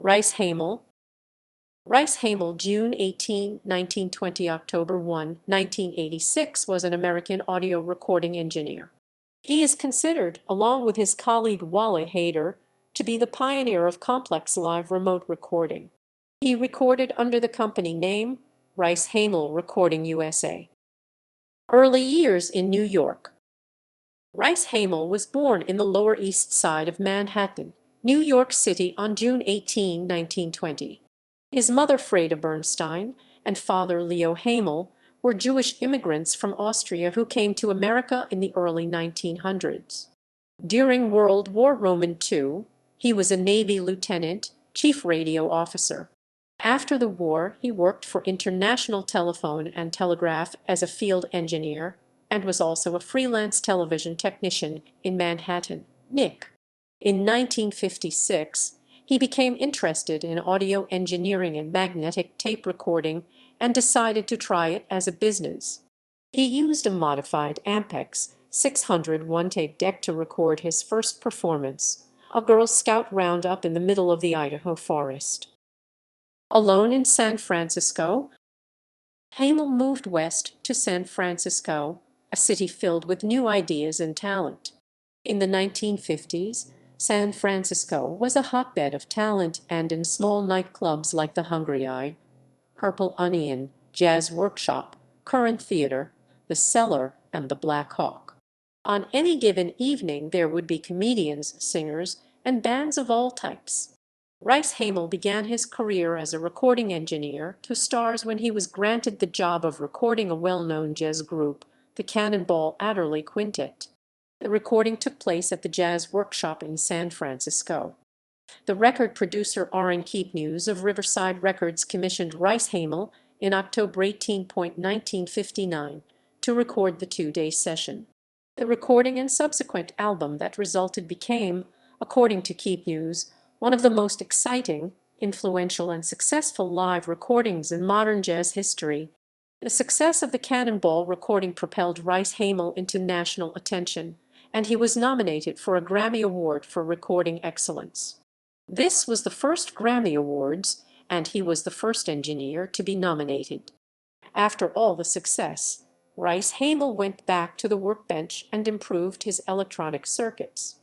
Reice Hamel. Reice Hamel, June 18, 1920, October 1, 1986, was an American audio recording engineer. He is considered, along with his colleague Wally Heider, to be the pioneer of complex live remote recording. He recorded under the company name Reice Hamel Recording USA. Early years in New York. Reice Hamel was born in the Lower East Side of Manhattan, New York City on June 18, 1920. His mother Freda Bernstein and father Leo Hamel were Jewish immigrants from Austria who came to America in the early 1900s. During World War II, he was a Navy lieutenant, chief radio officer. After the war, he worked for International Telephone and Telegraph as a field engineer and was also a freelance television technician in Manhattan, NIC. In 1956, he became interested in audio engineering and magnetic tape recording and decided to try it as a business. He used a modified Ampex 600 one-tape deck to record his first performance, a Girl Scout roundup in the middle of the Idaho forest. Alone in San Francisco, Hamel moved west to San Francisco, a city filled with new ideas and talent. In the 1950s, San Francisco was a hotbed of talent, and in small nightclubs like the Hungry Eye, Purple Onion, Jazz Workshop, Current Theater, The Cellar, and the Black Hawk. On any given evening there would be comedians, singers, and bands of all types. Reice Hamel began his career as a recording engineer to stars when he was granted the job of recording a well-known jazz group, the Cannonball Adderley Quintet. The recording took place at the Jazz Workshop in San Francisco. The record producer Aaron Keepnews of Riverside Records commissioned Reice Hamel in October 18, 1959 to record the two-day session. The recording and subsequent album that resulted became, according to Keepnews, one of the most exciting, influential, and successful live recordings in modern jazz history. The success of the Cannonball recording propelled Reice Hamel into national attention, and he was nominated for a Grammy Award for recording excellence. This was the first Grammy Awards, and he was the first engineer to be nominated. After all the success, Reice Hamel went back to the workbench and improved his electronic circuits.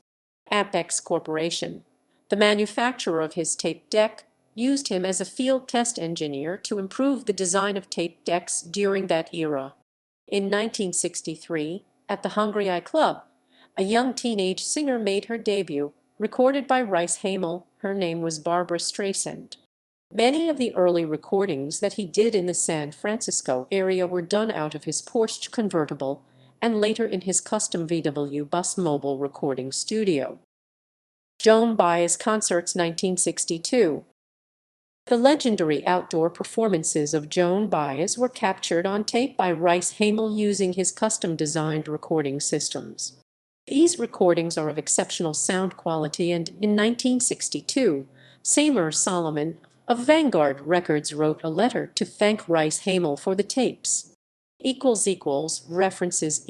Ampex Corporation, the manufacturer of his tape deck, used him as a field test engineer to improve the design of tape decks during that era. In 1963, at the Hungry Eye Club, a young teenage singer made her debut, recorded by Reice Hamel. Her name was Barbara Streisand. Many of the early recordings that he did in the San Francisco area were done out of his Porsche convertible and later in his custom VW bus mobile recording studio. Joan Baez Concerts 1962. The legendary outdoor performances of Joan Baez were captured on tape by Reice Hamel using his custom-designed recording systems. These recordings are of exceptional sound quality, and in 1962, Seymour Solomon of Vanguard Records wrote a letter to thank Reice Hamel for the tapes. References